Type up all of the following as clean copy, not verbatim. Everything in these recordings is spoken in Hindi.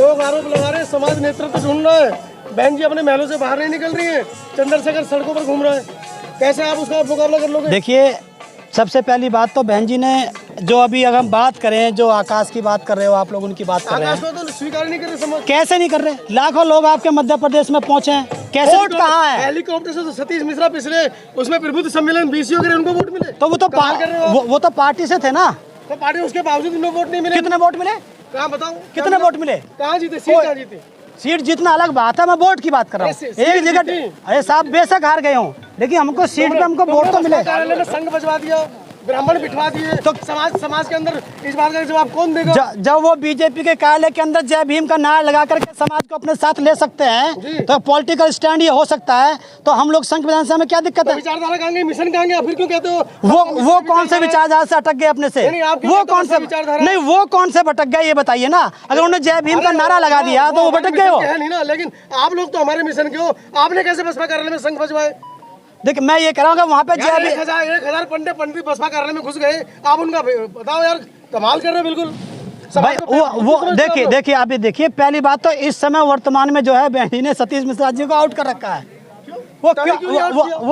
लोग आरोप लगा रहे हैं समाज नेतृत्व ढूंढ रहा है, बहन जी अपने महलों से बाहर नहीं निकल रही है, चंद्रशेखर सड़कों पर घूम रहा है, कैसे आप उसका मुकाबला कर लोगे? देखिए, सबसे पहली बात तो बहन जी ने जो अभी अगर हम बात करें, जो आकाश की बात कर रहे हो आप लोग, उनकी बात कर रहे हैं, आकाश को तो स्वीकार नहीं कर रहे समाज। कैसे नहीं कर रहे? लाखों लोग आपके मध्य प्रदेश में पहुंचे हैं, कैसे वोट कहाँ है? हेलीकॉप्टर से तो सतीश मिश्रा पिछले उसमें प्रबुद्ध सम्मेलन बीसीओ के उनको वोट मिले, तो वो तो पार्टी से थे ना, तो पार्टी उसके बावजूद उनको वोट नहीं मिले। कितने वोट मिले? कहाँ बताओ, कितने वोट मिले? कहाँ जीते, सीट कहाँ जीते? सीट जीतना अलग बात है, मैं वोट की बात कर रहा हूँ। एक जगह अरे साहब बेशक हार गए हूँ, लेकिन हमको सीट पे हमको वोट तो मिले। कार्यालय में संघ बजवा दिया, ब्राह्मण बिठवा दिए, तो समाज के अंदर इस बात का जवाब कौन देगा? जब वो बीजेपी के कार्यालय के अंदर जय भीम का नारा लगा करके समाज को अपने साथ ले सकते हैं, तो पॉलिटिकल स्टैंड ये हो सकता है, तो हम लोग संघ विधानसभा में क्या दिक्कत है? विचारधारा कहाँ गई, मिशन कहाँ गया, फिर क्यों कहते हो? वो कौन से विचारधारा से अटक गए अपने से? वो कौन से विचारधारा? नहीं, वो कौन से भटक गए ये बताइए ना। अगर उन्होंने जय भीम का नारा लगा दिया तो वो भटक गए हो नहीं ना। लेकिन आप लोग तो हमारे मिशन के हो, आपने कैसे बसपा कार्यालय में संघ बजवाए? देखिए, मैं ये कह रहा हूँ वहाँ पे 1000 पंडित बसपा कार्यालय में घुस गए, आप उनका बताओ यार, कमाल कर रहे हो बिल्कुल भाई। वो देखिए अभी देखिए, पहली बात तो इस समय वर्तमान में जो है बहनी ने सतीश मिश्रा जी को आउट कर रखा है। वो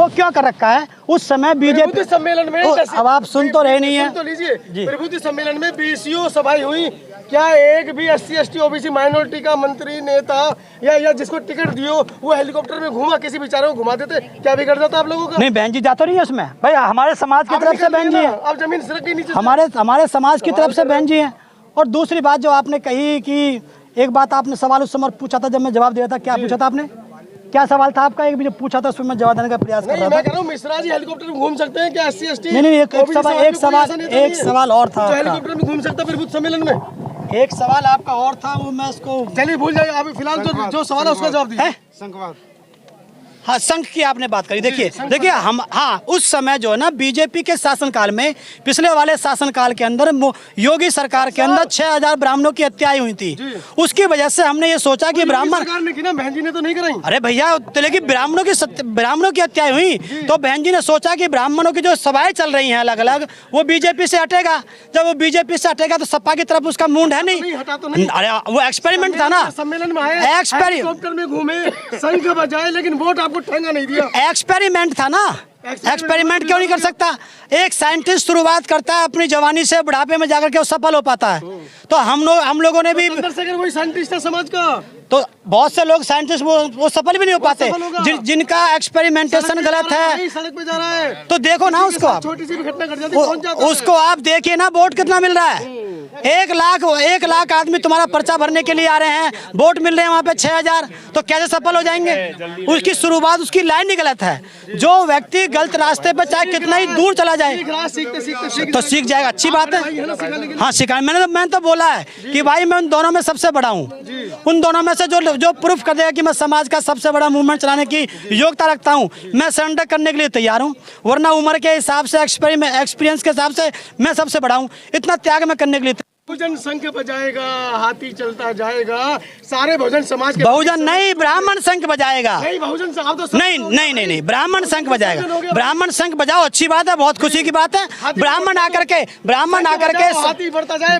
क्यों कर रखा है? उस समय बीजेपी सम्मेलन में, अब आप सुन तो रहे नहीं है, तो लीजिए, प्रबुद्ध सम्मेलन में बीसीओ सभाएं हुई, क्या एक भी SC/ST OBC माइनॉरिटी का मंत्री नेता या जिसको टिकट दियो वो हेलीकॉप्टर में घूमा, किसी बेचारे को घुमा देते, क्या बिगड़ जाता आप लोगों का? नहीं, बहन जी जाता नहीं है उसमें भाई, हमारे समाज की तरफ से बहन जी है, अब जमीन सड़क के नीचे हमारे समाज की तरफ से बहन जी है। और दूसरी बात जो आपने कही कि एक बात आपने सवाल उस समय पूछा था जब मैं जवाब दे रहा था, क्या पूछा था आपने? क्या सवाल था आपका? एक भी जो पूछा था उसमें मैं जवाब देने का प्रयास कर रहा था। मैं कह रहा हूं, मिश्रा जी हेलीकॉप्टर में घूम सकते हैं क्या SC/ST? नहीं, एक सवाल और था। हेलीकॉप्टर में घूम सकता प्रबुद्ध सम्मेलन में? एक सवाल आपका और था, वो मैं उसको चलिए भूल जाइए, अभी फिलहाल जो सवाल है उसका जवाब दीजिए। संघवाद, हाँ, संघ की आपने बात करी। देखिए हम, हाँ, उस समय जो है ना बीजेपी के शासनकाल में, पिछले वाले शासनकाल के अंदर योगी सरकार के अंदर 6000 ब्राह्मणों की हत्याएं हुई थी। उसकी वजह से हमने ये सोचा कि ब्राह्मण, सरकार ने की ना, बहन जी ने तो नहीं कराई। अरे भैया, लेकिन ब्राह्मणों की हत्याएं हुई तो बहन जी ने सोचा कि ब्राह्मणों की जो सभाएं चल रही हैं अलग अलग, वो बीजेपी से हटेगा। जब वो बीजेपी से हटेगा तो सपा की तरफ उसका मूड है नहीं। अरे वो एक्सपेरिमेंट था ना, सम्मेलन में आए, हेलीकॉप्टर में घूमे, शंख बजाए, लेकिन वोट आपको ठेंगा नहीं दिया। एक्सपेरिमेंट था ना, एक्सपेरिमेंट क्यों नहीं कर सकता? एक साइंटिस्ट शुरुआत करता है अपनी जवानी से, बुढ़ापे में जाकर के वो सफल हो पाता है। तो हम लोगों ने भी, चंद्रशेखर वही साइंटिस्ट है समाज का, तो बहुत से लोग साइंटिस्ट वो सफल भी नहीं हो पाते, जिनका एक्सपेरिमेंटेशन गलत है। सड़क पे जा रहा है तो देखो ना उसको, छोटी सी भी घटना घट जाती है, उसको आप देखिए ना, वोट कितना मिल रहा है। 1 लाख आदमी तुम्हारा पर्चा भरने के लिए आ रहे हैं, वोट मिल रहे हैं वहाँ पे 6000, तो कैसे सफल हो जाएंगे? उसकी शुरुआत, उसकी लाइन ही गलत है। जो व्यक्ति गलत रास्ते पे चाहे कितना ही दूर चला जाए तो सीख जाएगा, अच्छी बात है। हाँ, सिखा, मैंने तो बोला है कि भाई मैं उन दोनों में सबसे बड़ा हूँ, उन दोनों में से जो प्रूफ कर देगा कि मैं समाज का सबसे बड़ा मूवमेंट चलाने की योग्यता रखता हूँ, मैं सरेंडर करने के लिए तैयार हूँ। वरना उम्र के हिसाब से, एक्सपीरियंस के हिसाब से मैं सबसे बड़ा हूँ, इतना त्याग मैं करने के लिए। बहुजन शंख बजाएगा, हाथी चलता जाएगा, सारे बहुजन समाज के, बहुजन नहीं, ब्राह्मण शंख बजाएगा। नहीं, बहुजन तो नहीं, ब्राह्मण शंख बजाएगा। ब्राह्मण शंख बजाओ, अच्छी बात है, बहुत खुशी की बात है। ब्राह्मण आकर के हाथी बढ़ता जाए,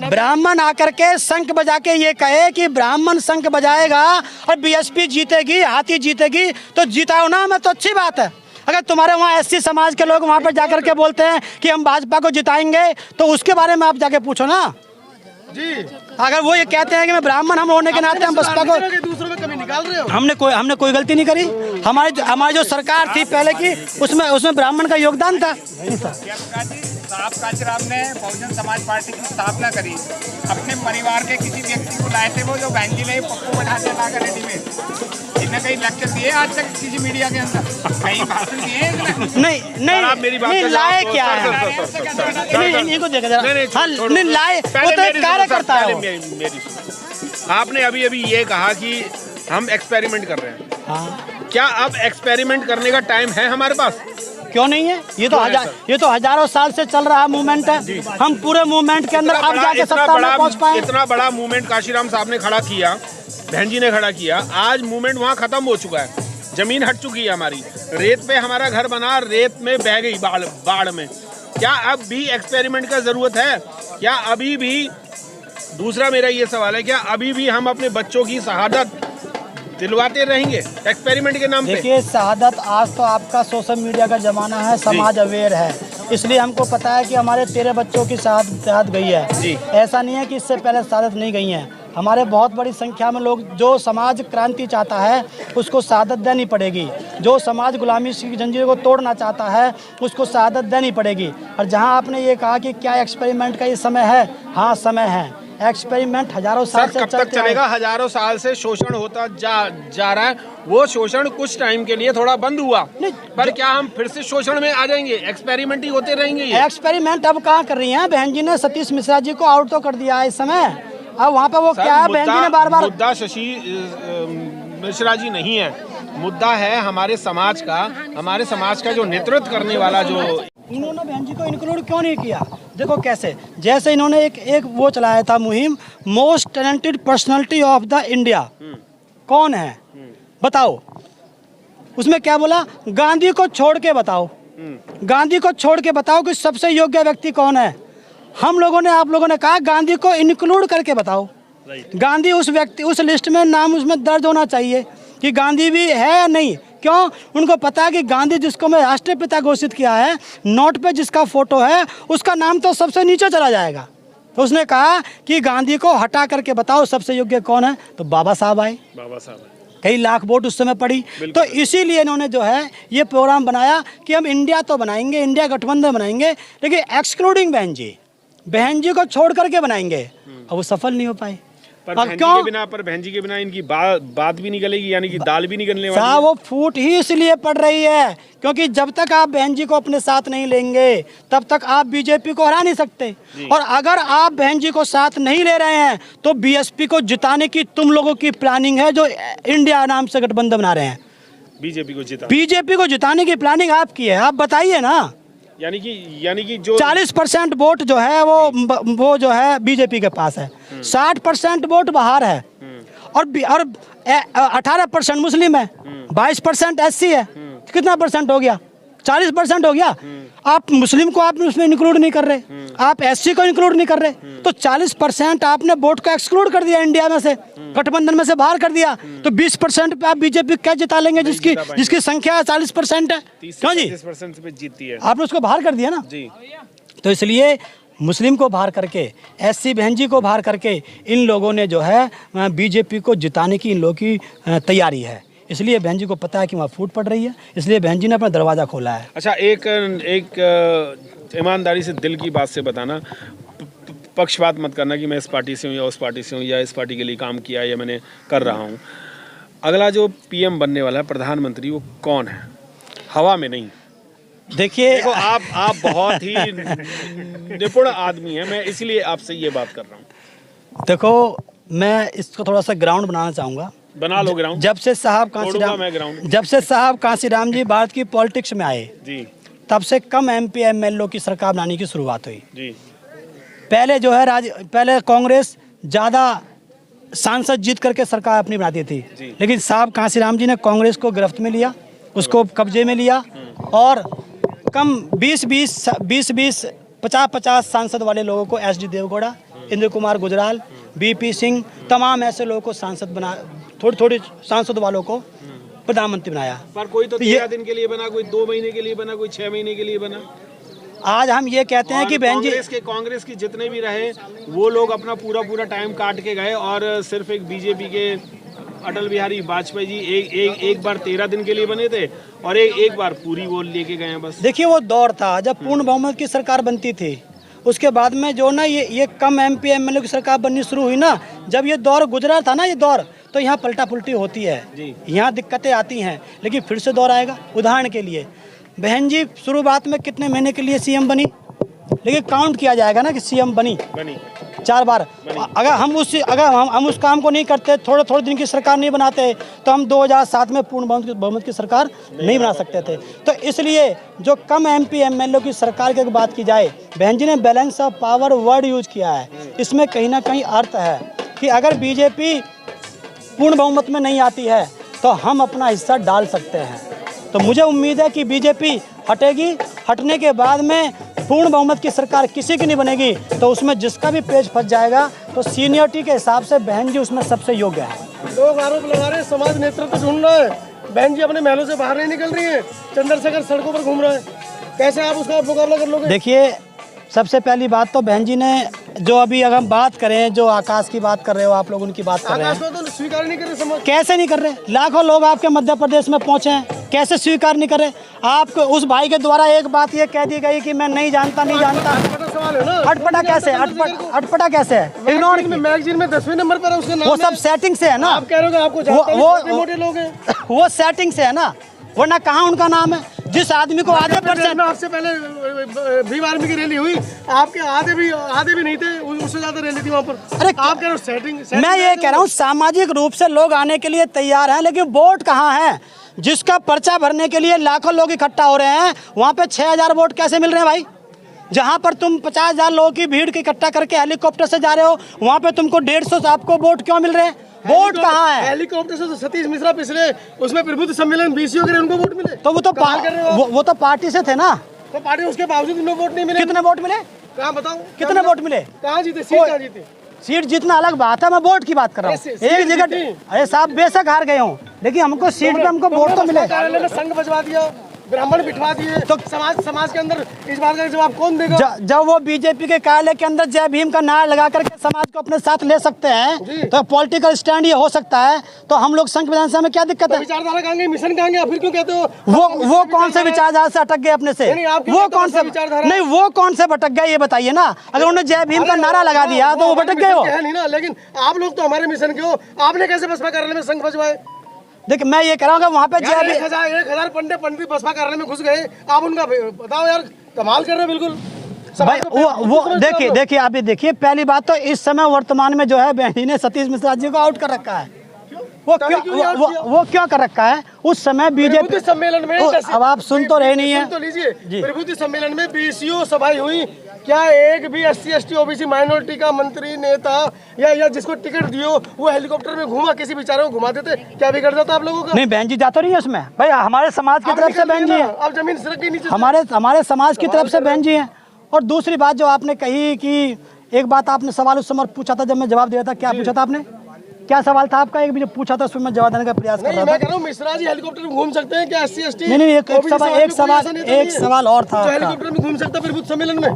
ब्राह्मण आकर के शंख बजा के ये कहे कि ब्राह्मण शंख बजाएगा और BSP जीतेगी, हाथी जीतेगी, तो जीताओ ना, मैं तो अच्छी बात है। अगर तुम्हारे वहाँ SC समाज के लोग वहाँ पर जाकर के बोलते हैं कि हम भाजपा को जिताएंगे, तो उसके बारे में आप जाके पूछो ना जी। अगर वो ये कहते हैं कि मैं ब्राह्मण, हम होने के नाते हम बसपा को, दूसरों में कमी निकाल रहे हो। हमने कोई गलती नहीं करी। हमारी जो सरकार थी पहले की, उसमें ब्राह्मण का योगदान था। साहब कांचीराम ने बहुजन समाज पार्टी की स्थापना करी, अपने परिवार के किसी व्यक्ति को लाए थे, वो जो बहन जी ने पप्पू बनाते लाकर रेडीमेड, इन्हें कहीं लेक्चर दिए आज तक किसी मीडिया के अंदर, कहीं भाषण दिए? नहीं, मेरी बात लाए क्या है, इनको देखा जरा, नहीं लाए, वो तो एक कार्यकर्ता है। आपने अभी ये कहा कि हम एक्सपेरिमेंट कर रहे हैं, हाँ। क्या अब एक्सपेरिमेंट करने का टाइम है हमारे पास? क्यों नहीं है? ये तो हजारों साल से चल रहा मूवमेंट है। हम पूरे मूवमेंट के अंदर अब जाके सत्ता में पहुंच पाए। इतना बड़ा मूवमेंट काशीराम साहब ने खड़ा किया, बहन जी ने खड़ा किया, आज मूवमेंट वहाँ खत्म हो चुका है, जमीन हट चुकी है हमारी, रेत पे हमारा घर बना, रेत में बह गई बाढ़ में। क्या अब भी एक्सपेरिमेंट का जरूरत है? क्या अभी भी दूसरा मेरा ये सवाल है, क्या अभी भी हम अपने बच्चों की शहादत दिलवाते रहेंगे एक्सपेरिमेंट के नाम पे? देखिए, शहादत आज तो आपका सोशल मीडिया का ज़माना है, समाज अवेयर है, इसलिए हमको पता है कि हमारे 13 बच्चों की शहादत गई है जी। ऐसा नहीं है कि इससे पहले शहादत नहीं गई हैं। हमारे बहुत बड़ी संख्या में लोग, जो समाज क्रांति चाहता है उसको शहादत देनी पड़ेगी, जो समाज गुलामी की जंजीर को तोड़ना चाहता है उसको शहादत देनी पड़ेगी। और जहां आपने ये कहा कि क्या एक्सपेरिमेंट का ये समय है, हाँ समय है। एक्सपेरिमेंट हजारों साल से कब तक चलेगा? हजारों साल से शोषण होता जा रहा है। वो शोषण कुछ टाइम के लिए थोड़ा बंद हुआ, पर क्या हम फिर से शोषण में आ जाएंगे? एक्सपेरिमेंट ही होते रहेंगे ये। एक्सपेरिमेंट अब कहाँ कर रही हैं? बहन जी ने सतीश मिश्रा जी को आउट तो कर दिया है इस समय। अब वहाँ पे वो क्या है, बहन जी ने बार बार, मुद्दा शशि मिश्रा जी नहीं है, मुद्दा है हमारे समाज का जो नेतृत्व करने वाला जो। इन्होंने बहन जी को इंक्लूड क्यों नहीं किया? देखो कैसे, जैसे इन्होंने एक वो चलाया था मुहिम, most talented personality of the India, कौन है बताओ? उसमें क्या बोला? गांधी को छोड़ के बताओ, गांधी को छोड़ के बताओ कि सबसे योग्य व्यक्ति कौन है। हम लोगों ने, आप लोगों ने कहा गांधी को इंक्लूड करके बताओ। गांधी उस व्यक्ति, उस लिस्ट में नाम उसमें दर्ज होना चाहिए कि गांधी भी है या नहीं। क्यों? उनको पता है कि गांधी जिसको मैं राष्ट्रपिता घोषित किया है, नोट पे जिसका फोटो है उसका नाम तो सबसे नीचे चला जाएगा। तो उसने कहा कि गांधी को हटा करके बताओ सबसे योग्य कौन है, तो बाबा साहब आए। कई लाख वोट उस समय पड़ी। तो इसीलिए इन्होंने जो है ये प्रोग्राम बनाया कि हम इंडिया तो बनाएंगे, इंडिया गठबंधन बनाएंगे, लेकिन एक्सक्लूडिंग बहन जी को छोड़ करके बनाएंगे। अब वो सफल नहीं हो पाए। पर बहन जी के बिना इनकी बात भी निकलेगी, यानी कि दाल भी निकलने वाली है। वो फूट ही इसलिए पड़ रही है क्योंकि जब तक आप बहन जी को अपने साथ नहीं लेंगे तब तक आप बीजेपी को हरा नहीं सकते। और अगर आप बहन जी को साथ नहीं ले रहे हैं तो बीएसपी को जिताने की तुम लोगों की प्लानिंग है, जो इंडिया नाम से गठबंधन बना रहे हैं। बीजेपी को जिताने की प्लानिंग आपकी है, आप बताइए ना। यानी कि जो 40% वोट जो है वो जो है बीजेपी के पास है, 60% वोट बाहर है, और 18% मुस्लिम है, 22% एससी है। कितना परसेंट हो गया? 40% हो गया। आप मुस्लिम को आपने उसमें इंक्लूड नहीं कर रहे, आप एससी को इंक्लूड नहीं कर रहे, तो 40% आपने वोट को एक्सक्लूड कर दिया, इंडिया में से, गठबंधन में से बाहर कर दिया। तो 20% पे आप बीजेपी क्या जिता लेंगे जिसकी संख्या 40% है? क्यों जी? 30% पे जीतती है। आपने उसको बाहर कर दिया ना जी। तो इसलिए मुस्लिम को बाहर करके, एससी बहन जी को बाहर करके इन लोगों ने जो है बीजेपी को जिताने की इन लोगों की तैयारी है। इसलिए बहन जी को पता है कि वहाँ फूट पड़ रही है, इसलिए बहन जी ने अपना दरवाज़ा खोला है। अच्छा, एक ईमानदारी से दिल की बात से बताना, पक्षपात मत करना कि मैं इस पार्टी से हूँ या उस पार्टी से हूँ या इस पार्टी के लिए काम किया या मैंने कर रहा हूँ। अगला जो पीएम बनने वाला है, प्रधानमंत्री, वो कौन है? हवा में नहीं। देखो आप बहुत ही निपुण आदमी हैं, मैं इसलिए आपसे ये बात कर रहा हूँ। देखो, मैं इसको थोड़ा सा ग्राउंड बनाना चाहूँगा। बना लो ग्राउंड। जब से साहब कांसीराम जी भारत की पॉलिटिक्स में आए जी, तब से कम एमपी एमएलए की सरकार बनाने की शुरुआत हुई जी। पहले जो है पहले कांग्रेस ज़्यादा सांसद जीत करके सरकार अपनी बनाती थी, लेकिन साहब कांसीराम जी ने कांग्रेस को गिरफ्त में लिया, उसको कब्जे में लिया, और कम 20-20 50-50 सांसद वाले लोगों को एसडी देवगौड़ा, इंद्र कुमार गुजराल, बीपी सिंह, तमाम ऐसे लोगों को सांसद बना, थोड़ी सांसद वालों को प्रधानमंत्री बनाया। पर कोई तो 13 दिन के लिए बना, कोई 2 महीने के लिए बना, कोई 6 महीने के लिए बना। आज हम ये कहते हैं कि बहन जी, कांग्रेस के जितने भी रहे वो लोग अपना पूरा टाइम काट के गए, और सिर्फ एक बीजेपी के अटल बिहारी वाजपेयी जी एक बार 13 दिन के लिए बने थे, और एक बार पूरी वो लेके गए हैं बस। देखिए, वो दौर था जब पूर्ण बहुमत की सरकार बनती थी। उसके बाद में जो ना ये कम एमपी एमएलए की सरकार बननी शुरू हुई ना, जब ये दौर गुजरा था ना, ये दौर, तो यहाँ पलटा पुलटी होती है, यहाँ दिक्कतें आती हैं, लेकिन फिर से दौर आएगा। उदाहरण के लिए बहन जी शुरुआत में कितने महीने के लिए सीएम बनी, लेकिन काउंट किया जाएगा ना कि सीएम बनी 4 बार। अगर हम उस काम को नहीं करते, थोड़े दिन की सरकार नहीं बनाते, तो हम 2007 में पूर्ण बहुमत की सरकार नहीं बना सकते थे। तो इसलिए जो कम एमपी एमएलए की सरकार की बात की जाए, बहन जी ने balance of power word use किया है। इसमें कहीं ना कहीं अर्थ है कि अगर बीजेपी पूर्ण बहुमत में नहीं आती है तो हम अपना हिस्सा डाल सकते हैं। तो मुझे उम्मीद है कि बीजेपी हटेगी, हटने के बाद में पूर्ण बहुमत की सरकार किसी की नहीं बनेगी तो उसमें जिसका भी पेज फंस जाएगा तो सीनियरिटी के हिसाब से बहन जी उसमें सबसे योग्य है। लोग आरोप लगा रहे हैं समाज नेतृत्व ढूंढ रहा है, बहन जी अपने महलों से बाहर नहीं निकल रही है, चंद्रशेखर सड़कों पर घूम रहा है, कैसे आप उसका मुकाबला कर लोगे? देखिए, सबसे पहली बात तो बहन जी ने जो अभी अगर हम बात करें, जो आकाश की बात कर रहे हो आप लोग, उनकी बात कर रहे आकाश हैं, को तो स्वीकार नहीं कर रहे समाज। कैसे नहीं कर रहे? लाखों लोग आपके मध्य प्रदेश में पहुंचे हैं, कैसे स्वीकार नहीं कर रहे? आपको उस भाई के द्वारा एक बात ये कह दी गई कि मैं नहीं जानता। बड़ा सवाल है ना, अटपटा कैसे? अटपटा कैसे है? इग्नोर मैगजीन में 10वें नंबर पर है उसका नाम। वो सब सेटिंग से है ना। आप कह रहे हो आपको जानता नहीं, छोटे मोटे लोग हैं। वो सेटिंग से है ना, वरना कहाँ उनका नाम है? जिस आदमी को आधे परसेंट, आपसे पहले भीम आर्मी की रैली हुई, आपके आधे भी नहीं थे, उससे ज्यादा रैली थी वहाँ पर। अरे आप कह रहे हो सेटिंग। मैं ये कह रहा हूँ सामाजिक रूप से लोग आने के लिए तैयार हैं, लेकिन वोट कहाँ है? जिसका पर्चा भरने के लिए लाखों लोग इकट्ठा हो रहे हैं, वहाँ पे 6000 वोट कैसे मिल रहे हैं भाई? जहाँ पर तुम 50,000 लोगों की भीड़ के इकट्ठा करके हेलीकॉप्टर से जा रहे हो, वहाँ पे तुमको 150 आपको वोट क्यों मिल रहे हैं? वोट कहाँ है? हेलीकॉप्टर से तो सतीश मिश्रा पिछले उसमें प्रबुद्ध सम्मेलन बीसीओ के उनको वोट मिले, तो वो तो पार्टी से थे ना, तो पार्टी उसके बावजूद उनको वोट नहीं मिले। कितने वोट मिले? कहाँ बताओ कितने वोट मिले? कहाँ जीते? सीट कहाँ जीते? सीट जीतना अलग बात है, मैं वोट की बात कर रहा हूँ। एक जगह, अरे साहब बेशक हार गए हूँ, लेकिन हमको सीट पे हमको वोट तो मिले। कार्यालय में संघ बजवा दिया, ब्राह्मण बिठवा दिए, तो समाज के अंदर इस बात का जवाब कौन देगा? जब वो बीजेपी के कार्यालय के अंदर जय भीम का नारा लगा करके समाज को अपने साथ ले सकते हैं, तो पॉलिटिकल स्टैंड ये हो सकता है, तो हम लोग संघ विधानसभा में क्या दिक्कत है? विचारधारा कहाँ गई, मिशन कहाँ गया? फिर क्यों कहते हो वो कौन से विचारधारा से अटक गए अपने से? वो कौन से विचारधारा? नहीं, वो कौन से भटक गए ये बताइए ना। अगर उन्होंने जय भीम का नारा लगा दिया तो वो भटक गए हो। नहीं ना, लेकिन आप लोग तो हमारे मिशन के हो, आपने कैसे बसपा कार्यालय में संघ बजवाए? देखिए, मैं ये कह रहा हूँ वहाँ पे 1000 पंडित बसपा कार्यालय में घुस गए, आप उनका बताओ यार, कमाल कर रहे हो बिल्कुल भाई। वो देखिए अभी देखिए, पहली बात तो इस समय वर्तमान में जो है बहनी ने सतीश मिश्रा जी को आउट कर रखा है। वो क्यों कर रखा है? उस समय बीजेपी सम्मेलन में, अब आप सुन तो रहे नहीं है, तो लीजिए, प्रबुद्ध सम्मेलन में बीसीओ सभाएं हुई, क्या एक भी SC/ST OBC माइनॉरिटी का मंत्री नेता या जिसको टिकट दियो वो हेलीकॉप्टर में घूमा किसी बेचारे को घुमा देते, क्या बिगड़ जाता आप लोगों का? नहीं, बहन जी जाता नहीं है उसमें भाई, हमारे समाज की तरफ से बहन जी है, अब जमीन सड़क के नीचे हमारे समाज की तरफ से बहन जी है। और दूसरी बात जो आपने कही कि एक बात आपने सवाल उस समय पूछा था जब मैं जवाब दे रहा था, क्या पूछा था आपने? क्या सवाल था आपका? एक भी जो पूछा था उसमें मैं जवाब देने का प्रयास कर रहा था। मैं कह रहा हूं मिश्रा जी हेलीकॉप्टर में घूम सकते हैं क्या SC/ST? नहीं, एक सवाल और था। हेलीकॉप्टर में घूम सकता प्रबुद्ध सम्मेलन में?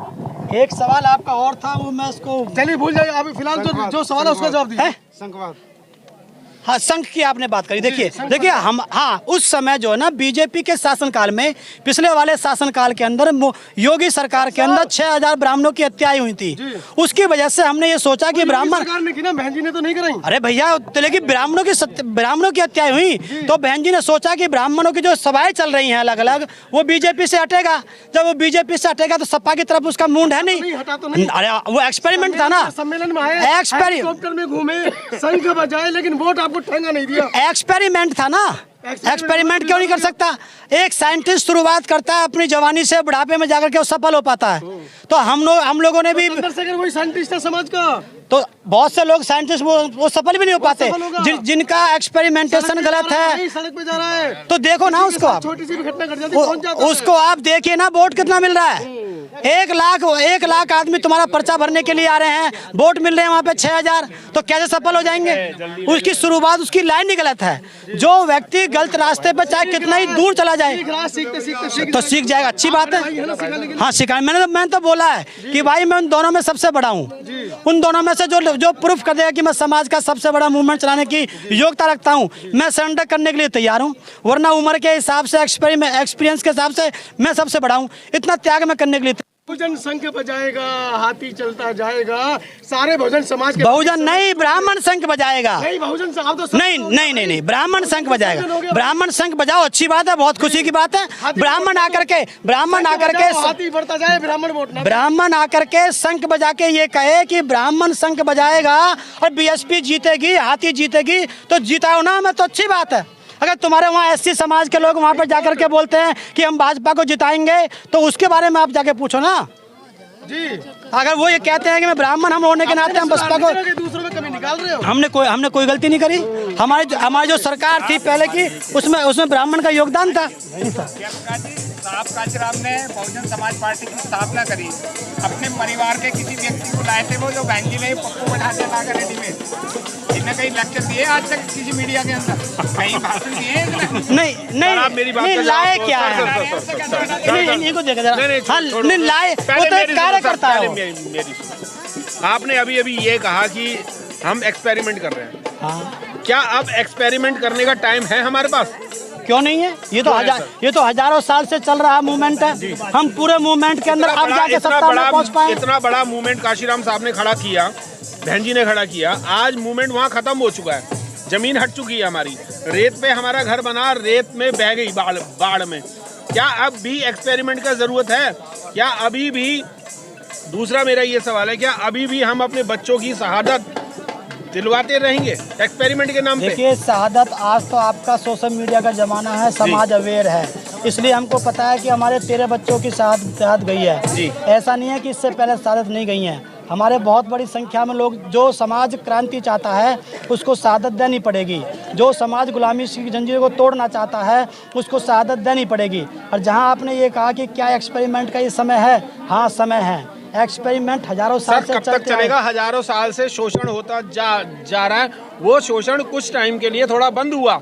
एक सवाल आपका और था, वो मैं उसको चलिए भूल जाइए, अभी फिलहाल जो सवाल है उसका जवाब दीजिए। संघवाद, हाँ, संघ की आपने बात करी। देखिए हम, हाँ, उस समय जो है ना बीजेपी के शासनकाल में, पिछले वाले शासनकाल के अंदर योगी सरकार के अंदर 6000 ब्राह्मणों की हत्याएं हुई थी। उसकी वजह से हमने ये सोचा कि ब्राह्मण, सरकार ने की ना, बहन जी ने तो नहीं कराई। अरे भैया, तो लेकिन ब्राह्मणों की हत्याएं हुई तो बहन जी ने सोचा कि ब्राह्मणों की जो सभाएं चल रही हैं अलग अलग, वो बीजेपी से हटेगा। जब वो बीजेपी से हटेगा तो सपा की तरफ उसका मूड है नहीं। हटा तो नहीं, अरे वो एक्सपेरिमेंट था ना, सम्मेलन में आए, हेलीकॉप्टर में घूमे, शंख बजाए, लेकिन वोट आपको ठेंगा नहीं दिया। एक्सपेरिमेंट था ना, एक्सपेरिमेंट क्यों नहीं कर सकता? एक साइंटिस्ट शुरुआत करता है अपनी जवानी से, बुढ़ापे में जाकर के वो सफल हो पाता है। तो हम लोगों ने भी, चंद्रशेखर वही साइंटिस्ट है समाज का, तो बहुत से लोग साइंटिस्ट वो सफल भी नहीं हो पाते, जिनका एक्सपेरिमेंटेशन गलत है। सड़क पे जा रहा है तो देखो ना उसको, छोटी सी भी घटना घट जाती है, उसको आप देखिए ना, वोट कितना मिल रहा है? 1 लाख आदमी तुम्हारा पर्चा भरने के लिए आ रहे हैं, वोट मिल रहे हैं वहाँ पे 6000, तो कैसे सफल हो जाएंगे? उसकी शुरुआत, उसकी लाइन ही गलत है। जो व्यक्ति गलत रास्ते पे चाहे कितना ही दूर चला जाए तो सीख जाएगा, अच्छी बात है। हाँ, सिखा, मैंने तो बोला है कि भाई मैं उन दोनों में सबसे बड़ा हूँ, उन दोनों में से जो प्रूफ कर देगा कि मैं समाज का सबसे बड़ा मूवमेंट चलाने की योग्यता रखता हूँ, मैं सरेंडर करने के लिए तैयार हूँ। वरना उम्र के हिसाब से, एक्सपीरियंस के हिसाब से मैं सबसे बड़ा हूँ, इतना त्याग मैं करने के लिए। बहुजन संघ बजाएगा, हाथी चलता जाएगा, सारे बहुजन समाज के, बहुजन नहीं, ब्राह्मण संघ बजाएगा। नहीं, बहुजन तो नहीं, ब्राह्मण संघ बजाएगा। ब्राह्मण संघ बजाओ, अच्छी बात है, बहुत खुशी की बात है। ब्राह्मण आकर के हाथी बढ़ता जाए, ब्राह्मण आकर के शंख बजा के ये कहे कि ब्राह्मण शंख बजाएगा और BSP जीतेगी, हाथी जीतेगी, तो जीताओ ना, मैं तो अच्छी बात है। अगर तुम्हारे वहाँ SC समाज के लोग वहाँ पर जाकर के बोलते हैं कि हम भाजपा को जिताएंगे, तो उसके बारे में आप जाके पूछो ना जी। अगर वो ये कहते हैं कि मैं ब्राह्मण, हम होने के नाते हम बसपा को, दूसरों में कमी निकाल रहे हो। हमने कोई गलती नहीं करी। हमारी जो सरकार थी पहले की, उसमें ब्राह्मण का योगदान था। साहब कांचीराम ने बहुजन समाज पार्टी की स्थापना करी, अपने परिवार के किसी व्यक्ति को लाए थे वो जो बहन जी ने पप्पू बढ़ाते लाकर रेडीमेड। इनने कहीं लेक्चर दिए आज तक किसी मीडिया के अंदर, कहीं भाषण दिए हैं इसने? नहीं आप मेरी बात नहीं पे लाए जवाब क्या दो, है? सर। नहीं, इनको देखा जरा। नहीं, हाँ, छोड़ो। नहीं लाए, वो तो एक कार्यकर्ता है वो। मेरी सुनो। आपने अभी अभी ये कहा कि हम एक्सपेरिमेंट कर रहे हैं। हाँ, क्या अब एक्सपेरिमेंट करने का टाइम है हमारे पास? क्यों नहीं है? ये तो हजारों साल से चल रहा मूवमेंट है। हम पूरे मूवमेंट के अंदर अब जाके सत्ता में पहुंच पाए। इतना बड़ा मूवमेंट काशीराम साहब ने खड़ा किया, बहन जी ने खड़ा किया, आज मूवमेंट वहाँ खत्म हो चुका है, जमीन हट चुकी है हमारी, रेत पे हमारा घर बना, रेत में बह गई बाढ़ में। क्या अब भी एक्सपेरिमेंट का जरूरत है? क्या अभी भी, दूसरा मेरा ये सवाल है, क्या अभी भी हम अपने बच्चों की शहादत दिलवाते रहेंगे एक्सपेरिमेंट के नाम पे? देखिए, शहादत आज तो आपका सोशल मीडिया का जमाना है, समाज अवेयर है, इसलिए हमको पता है कि हमारे 13 बच्चों की शहादत गई है। ऐसा नहीं है कि इससे पहले शहादत नहीं गई है। हमारे बहुत बड़ी संख्या में लोग, जो समाज क्रांति चाहता है उसको शहादत देनी पड़ेगी, जो समाज गुलामी की जंजीर को तोड़ना चाहता है उसको शहादत देनी पड़ेगी। और जहां आपने ये कहा कि क्या एक्सपेरिमेंट का ये समय है, हाँ समय है। एक्सपेरिमेंट हजारों साल से कब तक चलेगा? हजारों साल से शोषण होता जा रहा है। वो शोषण कुछ टाइम के लिए थोड़ा बंद हुआ,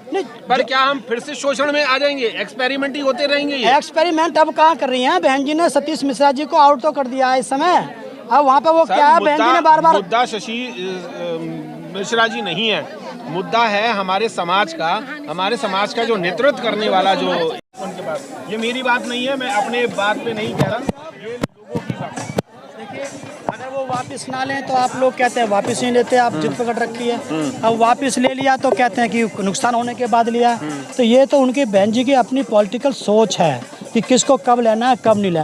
पर क्या हम फिर से शोषण में आ जाएंगे? एक्सपेरिमेंट ही होते रहेंगे ये। एक्सपेरिमेंट अब कहाँ कर रही हैं? बहन जी ने सतीश मिश्रा जी को आउट तो कर दिया है इस समय। अब वहाँ पे वो क्या है, बहन जी ने बार बार, मुद्दा शशि मिश्रा जी नहीं है, मुद्दा है हमारे समाज का जो नेतृत्व करने वाला जो उनके पास। ये मेरी बात नहीं है, मैं अपने बात पे नहीं कह रहा, ये लोगों की बात है। देखिए, अगर वो वापस ना लें तो आप लोग कहते हैं वापस नहीं लेते, आप जिद पकड़ रखी है। अब वापस ले लिया तो कहते हैं कि नुकसान होने के बाद लिया। तो ये तो उनकी बहन जी की अपनी पॉलिटिकल सोच है कि किसको कब लेना है, कब नहीं लेना।